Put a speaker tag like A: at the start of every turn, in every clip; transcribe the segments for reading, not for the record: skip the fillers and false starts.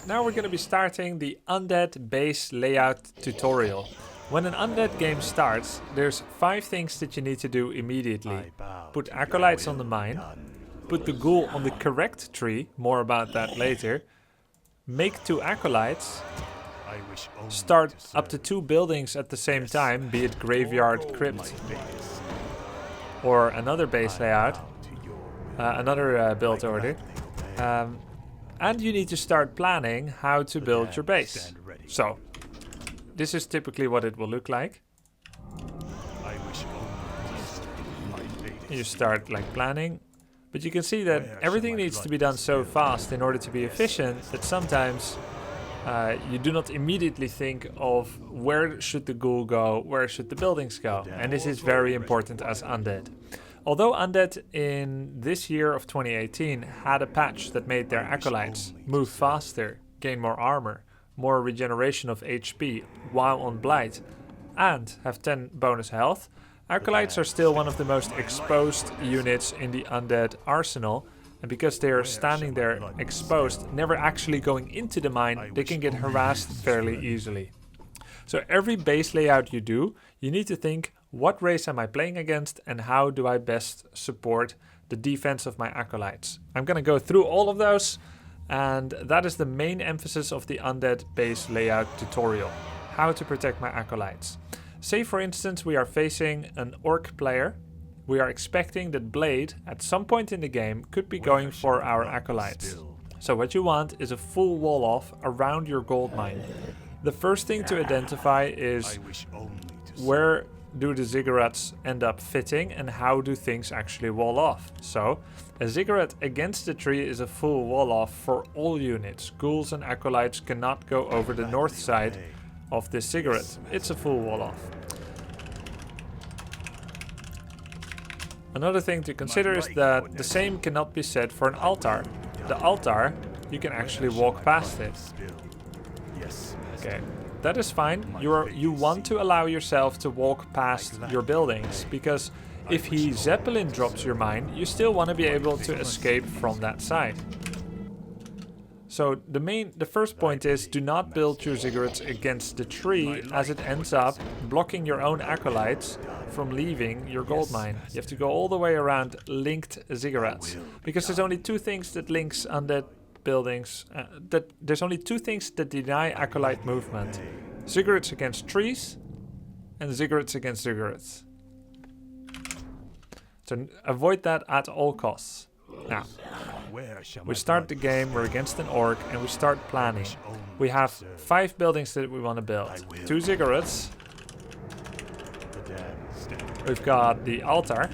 A: now we're going to be starting the Undead base layout tutorial. When an Undead game starts, there's 5 things that you need to do immediately. Put acolytes on the mine, put the ghoul on the correct tree, more about that later, make 2 acolytes, start up to 2 buildings at the same time, be it graveyard, crypt, or another base layout, another build order. And you need to start planning how to build your base. So, this is typically what it will look like. You start like planning, but you can see that everything needs to be done so fast in order to be efficient that sometimes you do not immediately think of where should the ghoul go, where should the buildings go. And this is very important as Undead. Although Undead in this year of 2018 had a patch that made their acolytes move faster, gain more armor, more regeneration of HP while on Blight, and have 10 bonus health, acolytes are still one of the most exposed units in the Undead arsenal, and because they are standing there exposed, never actually going into the mine, they can get harassed fairly easily. So every base layout you do, you need to think, what race am I playing against and how do I best support the defense of my acolytes? I'm going to go through all of those, and that is the main emphasis of the Undead base layout tutorial. How to protect my acolytes. Say for instance we are facing an orc player. We are expecting that Blade at some point in the game could be going for our acolytes. So what you want is a full wall off around your gold mine. The first thing to identify is where do the ziggurats end up fitting and how do things actually wall off. So a ziggurat against the tree is a full wall off for all units. Ghouls and acolytes cannot go over the north side of this ziggurat. It's a full wall off. Another thing to consider is that the same cannot be said for an altar. The altar, you can actually walk past it. Okay. That is fine. You want to allow yourself to walk past your buildings, because if he Zeppelin drops your mine, you still want to be able to escape from that side. So the first point is, do not build your ziggurats against the tree, as it ends up blocking your own acolytes from leaving your gold mine. You have to go all the way around linked ziggurats, because there's only 2 things that links Undead buildings, there's only 2 things that deny acolyte movement. Ziggurats against trees and ziggurats against ziggurats. So avoid that at all costs. Now, we start the game, we're against an orc and we start planning. We have 5 buildings that we want to build. 2 ziggurats. We've got the altar.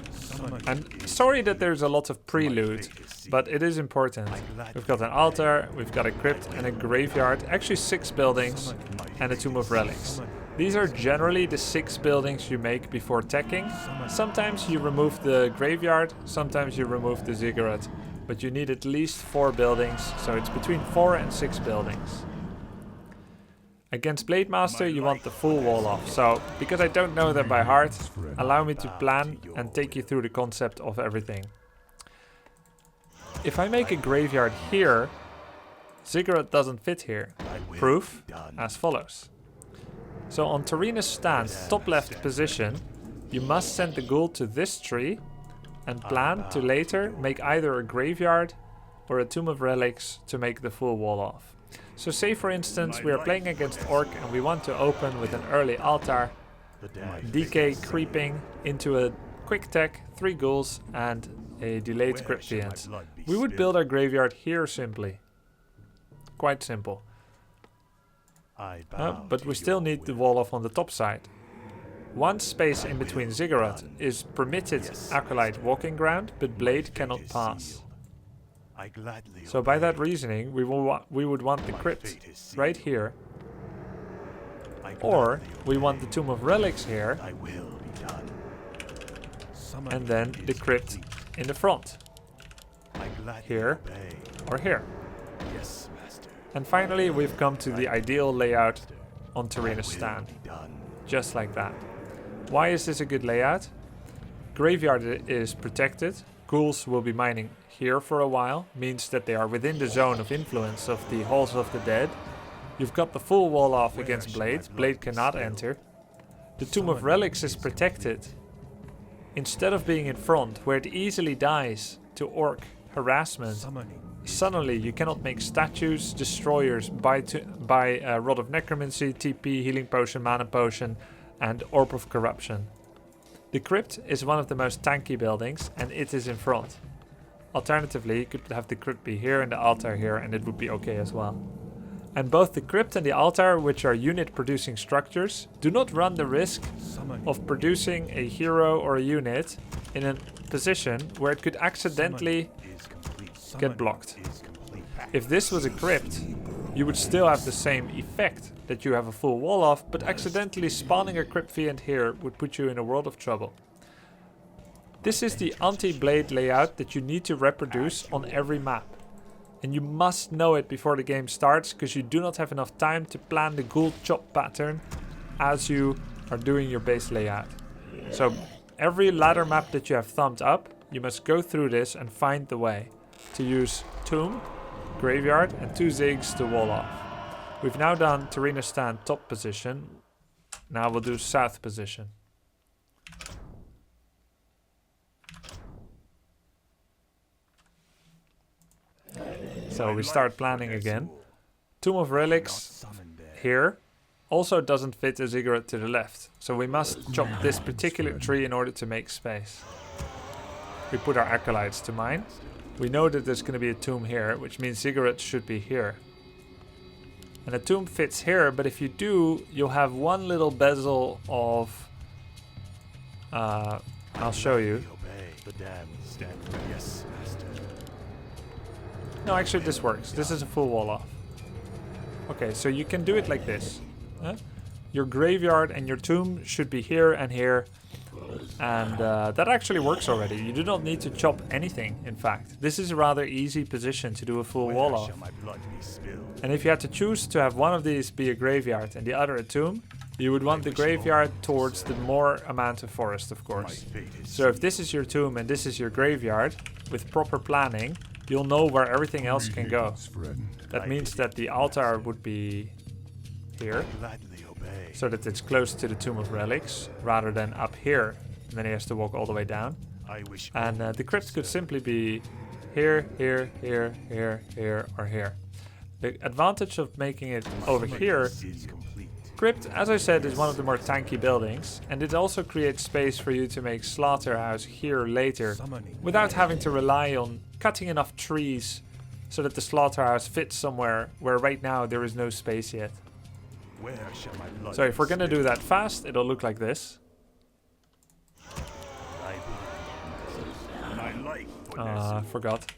A: And sorry that there's a lot of prelude, but it is important. We've got an altar, we've got a crypt and a graveyard. Actually 6 buildings and a tomb of relics. These are generally the 6 buildings you make before teching. Sometimes you remove the graveyard, sometimes you remove the ziggurat. But you need at least 4 buildings, so it's between 4 and 6 buildings. Against Blade Master you want the full wall off, so because I don't know them by heart, allow me to plan and take you through the concept of everything. If I make a graveyard here, ziggurat doesn't fit here. Proof as follows. So on Terenas Stand, top left position, you must send the ghoul to this tree and plan to later make either a graveyard or a tomb of relics to make the full wall off. So say for instance we are playing against orc and we want to open with an early altar, DK creeping into a quick tech, 3 ghouls and a delayed cryptians. We would build our graveyard here simply. Quite simple. But we still need the wall off on the top side. One space in between ziggurat is permitted acolyte walking ground, but blade cannot pass. So by that reasoning, we would want the crypt right here, or we want the tomb of relics here, and then the crypt in the front, here or here. And finally we've come to the ideal layout on Terenas Stand, just like that. Why is this a good layout? Graveyard is protected, ghouls will be mining here for a while, means that they are within the zone of influence of the Halls of the Dead. You've got the full wall off against Blade. Blade cannot enter. The Tomb of Relics is protected. Instead of being in front, where it easily dies to orc harassment, suddenly you cannot make statues, destroyers, buy Rod of Necromancy, TP, Healing Potion, Mana Potion, and Orb of Corruption. The crypt is one of the most tanky buildings, and it is in front. Alternatively, you could have the crypt be here and the altar here, and it would be okay as well. And both the crypt and the altar, which are unit producing structures, do not run the risk of producing a hero or a unit in a position where it could accidentally get blocked. If this was a crypt, you would still have the same effect, that you have a full wall off, but accidentally spawning a crypt fiend here would put you in a world of trouble. This is the anti-blade layout that you need to reproduce on every map. And you must know it before the game starts, because you do not have enough time to plan the ghoul chop pattern as you are doing your base layout. So every ladder map that you have thumbed up, you must go through this and find the way to use Tomb, Graveyard and 2 zigs to wall off. We've now done Terenas Stand top position. Now we'll do south position. So we start planning again. Tomb of Relics here also doesn't fit a ziggurat to the left. So we must chop this particular tree in order to make space. We put our acolytes to mine. We know that there's going to be a tomb here, which means ziggurats should be here. And a tomb fits here, but if you do, you'll have one little bezel of... I'll show you. No, actually this works. This is a full wall off. Okay, so you can do it like this. Your graveyard and your tomb should be here and here. And that actually works already. You do not need to chop anything, in fact. This is a rather easy position to do a full wall off. And if you had to choose to have one of these be a graveyard and the other a tomb, you would want the graveyard towards the more amount of forest, of course. So if this is your tomb and this is your graveyard, with proper planning, you'll know where everything else can go. That means that the altar would be here, so that it's close to the Tomb of Relics, rather than up here, and then he has to walk all the way down. And the crypt could simply be here, here, here, here, here, or here. The advantage of making it over here, crypt, as I said, is one of the more tanky buildings, and it also creates space for you to make slaughterhouse here later, without having to rely on cutting enough trees so that the slaughterhouse fits somewhere where right now there is no space yet. So if we're gonna do that fast, it'll look like this. Forgot.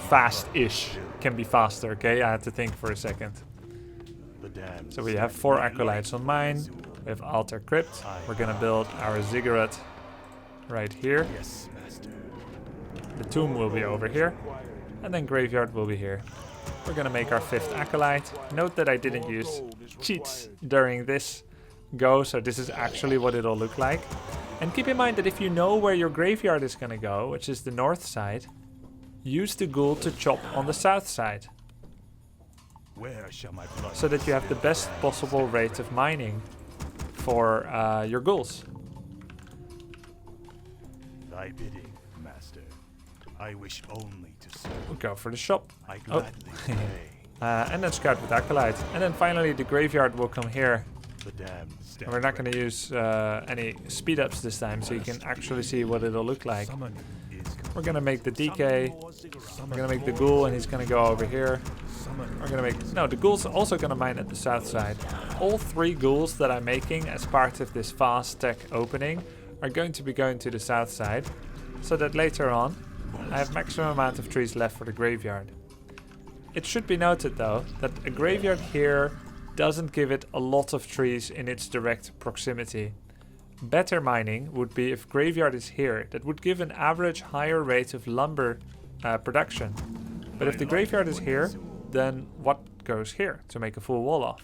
A: Fast-ish. Can be faster, okay? I had to think for a second. So we have 4 acolytes on mine. We have altar crypt. We're gonna build our ziggurat right here. The tomb will be over here. And then graveyard will be here. We're gonna make our 5th acolyte. Note that I didn't use cheats during this go, so this is actually what it'll look like. And keep in mind that if you know where your graveyard is gonna go, which is the north side, use the ghoul to chop on the south side. So that you have the best possible rate of mining for your ghouls.
B: Thy bidding, master. I wish only to serve.
A: We'll go for the shop. And then scout with acolyte. And then finally the graveyard will come here. And we're not going to use any speed ups this time, so you can actually see what it'll look like. We're going to make the DK. We're going to make the ghoul, and he's going to go over here. We're going to make... No, the ghoul's also going to mine at the south side. All 3 ghouls that I'm making as part of this fast tech opening are going to be going to the south side, so that later on I have maximum amount of trees left for the graveyard. It should be noted though that a graveyard here doesn't give it a lot of trees in its direct proximity. Better mining would be if graveyard is here. That would give an average higher rate of lumber production. But if the graveyard is here, then what goes here to make a full wall off?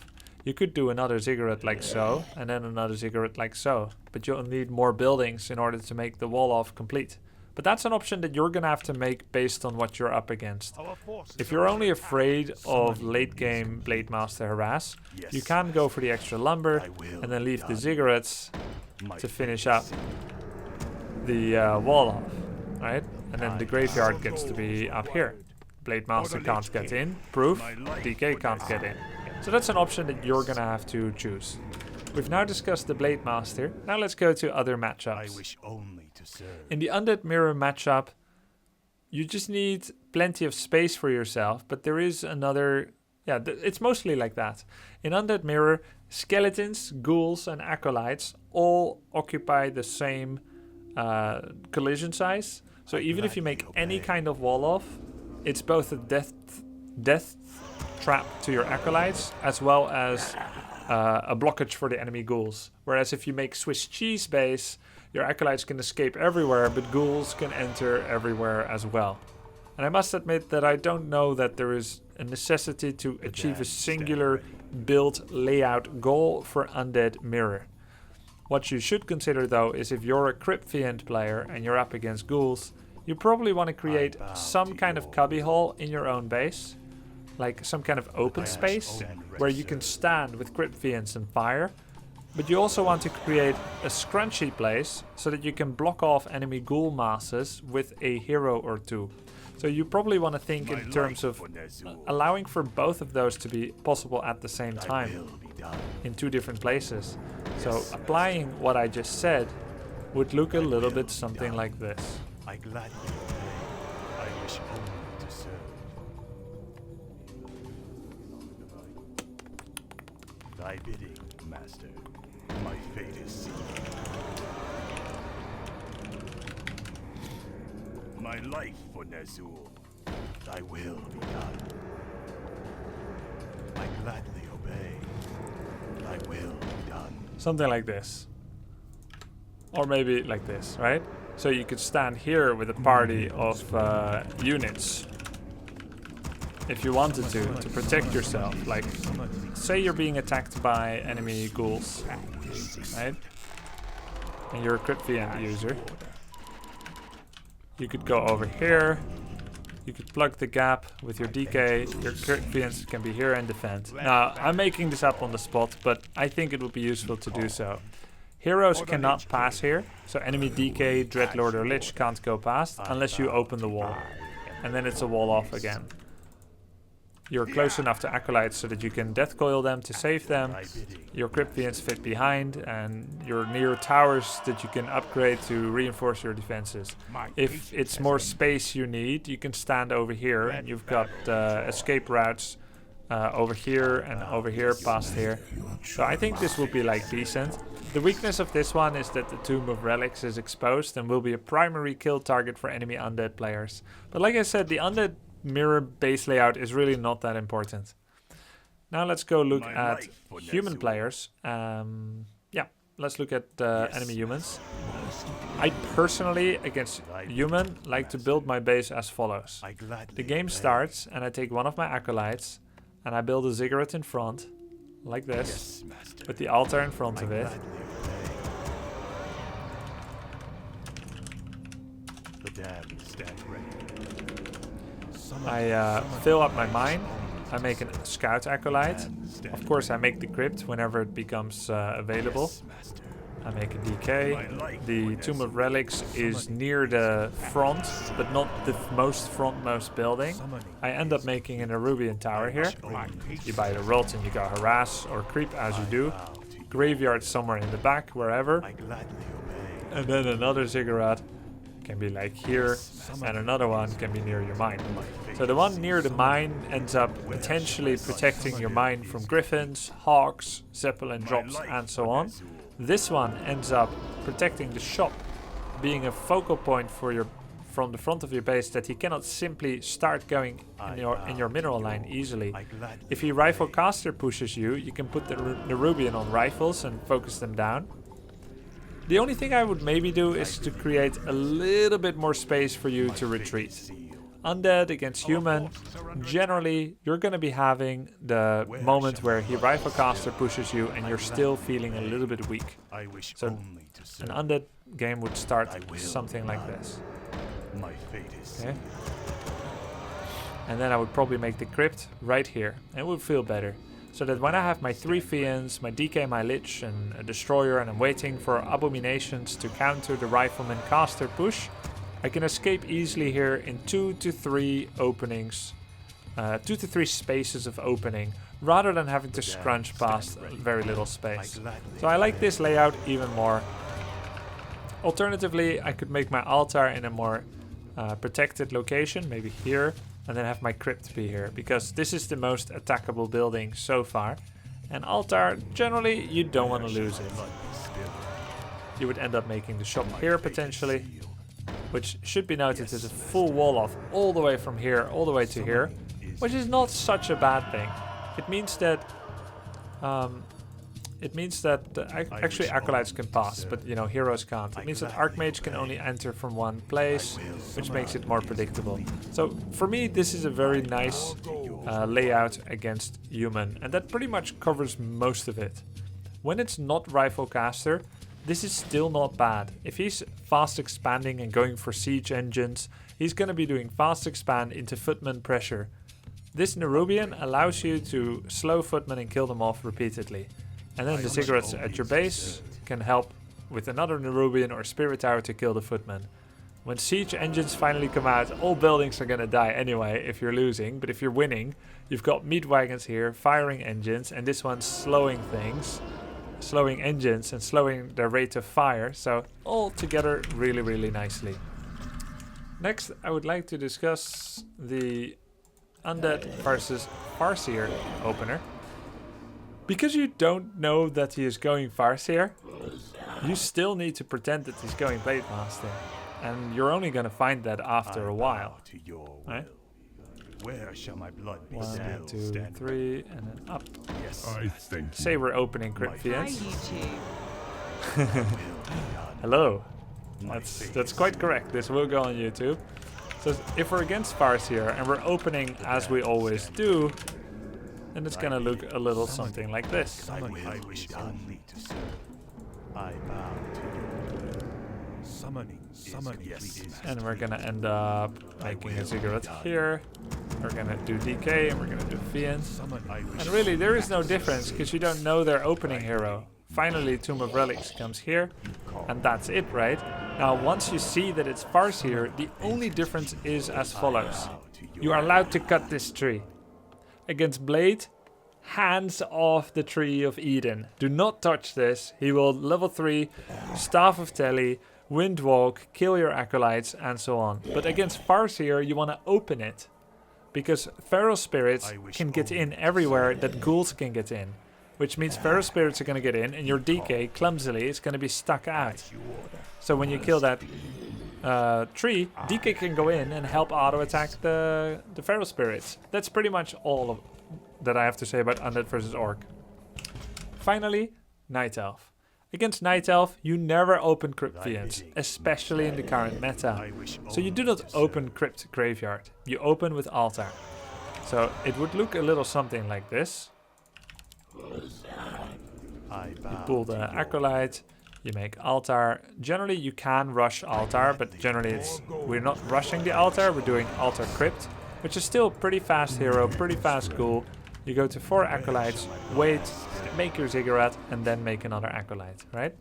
A: You could do another ziggurat like so, and then another ziggurat like so. But you'll need more buildings in order to make the wall off complete. But that's an option that you're gonna have to make based on what you're up against. If you're only afraid of late game Blade Master harass, you can go for the extra lumber and then leave the ziggurats to finish up the wall off, right? And then the graveyard gets to be up here. Blade Master can't get in, proof, DK can't get in. So that's an option that you're gonna have to choose. We've now discussed the Blade Master. Now let's go to other matchups. In the Undead Mirror matchup, you just need plenty of space for yourself, but there is another... Yeah, it's mostly like that. In Undead Mirror, skeletons, ghouls and acolytes all occupy the same collision size. So even if you make any kind of wall off, it's both a death trap to your acolytes as well as a blockage for the enemy ghouls. Whereas if you make Swiss cheese base, your acolytes can escape everywhere, but ghouls can enter everywhere as well. And I must admit that I don't know that there is a necessity to achieve a singular build layout goal for Undead Mirror. What you should consider though is if you're a Crypt Fiend player and you're up against ghouls, you probably want to create some kind of cubbyhole in your own base. Like some kind of open space where you can stand with Crypt Fiends and fire. But you also want to create a scrunchy place so that you can block off enemy ghoul masses with a hero or two. So you probably want to think in terms of allowing for both of those to be possible at the same time in two different places. So applying what I just said would look a little bit something like this.
B: I gladly obey. I wish only to serve. Thy bidding, Master. My fate is sealed. My life for Ner'zhul. Thy will be done. I gladly obey. Thy will be done.
A: Something like this. Or maybe like this, right? So you could stand here with a party of units. If you wanted to protect yourself. Like, say you're being attacked by enemy ghouls, right? And you're a Crypt Fiend user. You could go over here. You could plug the gap with your DK. Your Crypt Fiends can be here and defend. Now, I'm making this up on the spot, but I think it would be useful to do so. Heroes cannot pass here, so enemy DK, Dreadlord or Lich can't go past unless you open the wall. And then it's a wall off again. You're close enough to acolytes so that you can death coil them to save them. Your Crypt Fiends fit behind, and you're near towers that you can upgrade to reinforce your defenses. If it's more space you need, you can stand over here, and you've got escape routes over here and over here, past here. So I think this will be like decent. The weakness of this one is that the Tomb of Relics is exposed and will be a primary kill target for enemy undead players. But like I said, the Undead Mirror base layout is really not that important. Now let's go look at human players. Yeah, let's look at enemy humans. I personally, against human, like to build my base as follows. The game starts and I take one of my acolytes and I build a ziggurat in front, like this, with the altar in front of it. I fill up my mine. I make a scout acolyte. Of course, I make the crypt whenever it becomes available. I make a DK. The Tomb of Relics is near the front, but not the most frontmost building. I end up making an Arubian tower here. You buy the rot and you go harass or creep as you do. Graveyard somewhere in the back, wherever. And then another ziggurat can be like here, and another one can be near your mine. So the one near the mine ends up potentially protecting your mine from griffins, hawks, zeppelin drops, and so on. This one ends up protecting the shop, being a focal point for your from the front of your base that he cannot simply start going in your mineral line easily. If he rifle caster pushes you, you can put the Nerubian on rifles and focus them down. The only thing I would maybe do is to create a little bit more space for you to retreat. Undead against human, generally you're going to be having the moment where he riflecaster pushes you and you're still feeling a little bit weak. So an undead game would start something like this. Okay. And then I would probably make the crypt right here, and it would feel better. So that when I have my 3 Fiends, my DK, my Lich, and a Destroyer, and I'm waiting for Abominations to counter the Rifleman caster push, I can escape easily here in 2 to 3 openings, 2 to 3 spaces of opening, rather than having to scrunch past very little space. So I like this layout even more. Alternatively, I could make my altar in a more protected location, maybe here, and then have my crypt be here, because this is the most attackable building so far. And altar, generally, you don't want to lose it. You would end up making the shop here potentially, which should be noted is a full wall off all the way from here all the way to here, which is not such a bad thing. It means that actually acolytes can pass, but you know, heroes can't. It means that archmage can only enter from one place, which makes it more predictable. So for me, this is a very nice layout against human, and that pretty much covers most of it. When it's not riflecaster, this is still not bad. If he's fast expanding and going for siege engines, he's going to be doing fast expand into footman pressure. This Nerubian allows you to slow footmen and kill them off repeatedly. And then the cigarettes at your base can help with another Nerubian or Spirit Tower to kill the footmen. When siege engines finally come out, all buildings are gonna die anyway if you're losing, but if you're winning, you've got meat wagons here, firing engines, and this one's slowing things, slowing engines and slowing their rate of fire, so all together really, really nicely. Next, I would like to discuss the Undead versus Farseer opener. Because you don't know that he is going Farseer, you still need to pretend that he's going Blade Master. And you're only going to find that after a while. Right?
B: Where shall my blood be
A: 1, 2, 3, and then up.
B: Yes.
A: Say we're opening Crypt Fiends.
C: Hi, YouTube.
A: Hello. That's quite correct. This will go on YouTube. So if we're against Farseer and we're opening as we always do, and it's gonna look a little something like this.
B: I wish only to serve. I bow to you. Summoning, yes.
A: And we're gonna end up making a ziggurat here. We're gonna do DK and we're gonna do Fiends. And really there is no difference because you don't know their opening hero. Finally Tomb of Relics comes here and that's it, right? Now once you see that it's Farseer, the only difference is as follows. You are allowed to cut this tree. Against Blade, hands off the Tree of Eden. Do not touch this. He will level 3, Staff of Telly, Windwalk, kill your acolytes, and so on. But against Farseer, you want to open it. Because Feral Spirits can get in everywhere that ghouls can get in. Which means Feral Spirits are going to get in, and your DK, clumsily, is going to be stuck out. So when you kill that tree, DK can go in and help auto-attack the Feral Spirits. That's pretty much all of that I have to say about Undead versus Orc. Finally, Night Elf. Against Night Elf, you never open Crypt Fiends, especially in the current meta. So you do not open Crypt Graveyard, you open with Altar. So it would look a little something like this. You pull the Acolyte, you make Altar. Generally you can rush Altar, but generally we're not rushing the Altar, we're doing Altar Crypt, which is still pretty fast hero, pretty fast ghoul. You go to 4 Acolytes, wait, make your Ziggurat, and then make another Acolyte, right?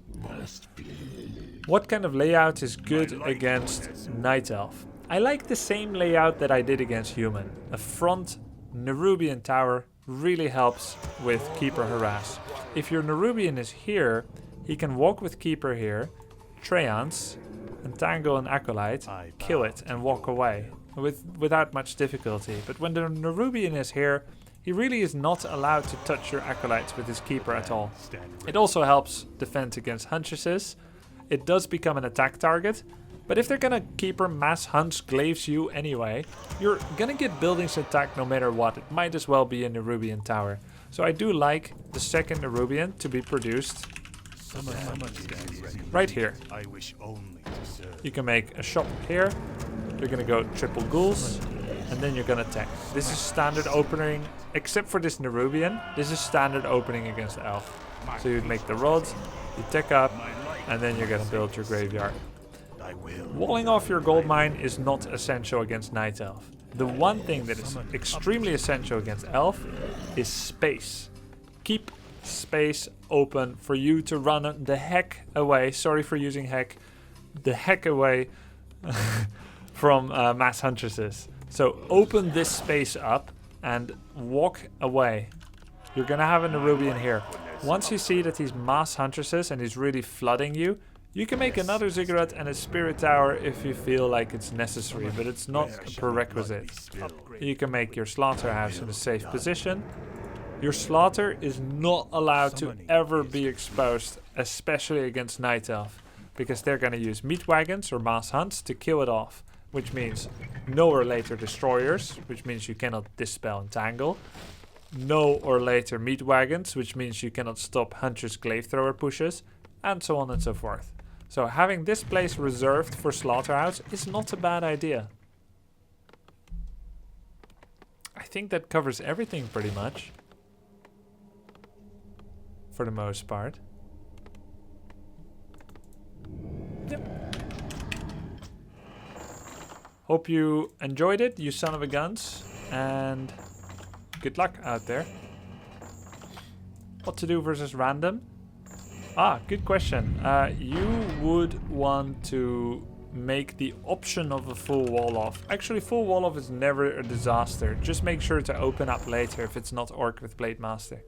A: What kind of layout is good against Night Elf? I like the same layout that I did against Human. A front Nerubian tower really helps with Keeper Harass. If your Nerubian is here, he can walk with Keeper here, Treants, entangle an Acolyte, kill it and walk away without much difficulty. But when the Nerubian is here, he really is not allowed to touch your Acolytes with his Keeper at all. It also helps defend against Huntresses. It does become an attack target, but if they're gonna Keeper mass hunts glaives you anyway, you're gonna get buildings attacked no matter what. It might as well be a Nerubian tower. So I do like the second Nerubian to be produced right here. You can make a shop here, You're gonna go triple ghouls, and then you're gonna attack. This is standard opening, except for this Nerubian. This is standard opening against elf. So you'd make the rods, you tech up, and then you're gonna build your graveyard. Walling off your gold mine is not essential against night elf. The one thing that is extremely essential against elf is space. Keep space open for you to run the heck away. Sorry for using heck. The heck away from mass huntresses. So open this space up and walk away. You're gonna have a Nerubian here. Once you see that he's mass huntresses and he's really flooding you, you can make another ziggurat and a spirit tower if you feel like it's necessary, but it's not a prerequisite. You can make your slaughterhouse in a safe position. Your slaughter is not allowed to ever be exposed, especially against night elf, because they're going to use meat wagons or mass hunts to kill it off, which means no or later destroyers, which means you cannot dispel and tangle. No or later meat wagons, which means you cannot stop huntress glaive thrower pushes, and so on and so forth. So having this place reserved for slaughterhouse is not a bad idea. I think that covers everything pretty much. For the most part. Yep. Hope you enjoyed it, you son of a guns, and good luck out there. What to do versus random? Ah, good question. You would want to make the option of a full wall off. Actually, full wall off is never a disaster. Just make sure to open up later if it's not Orc with Blade Master.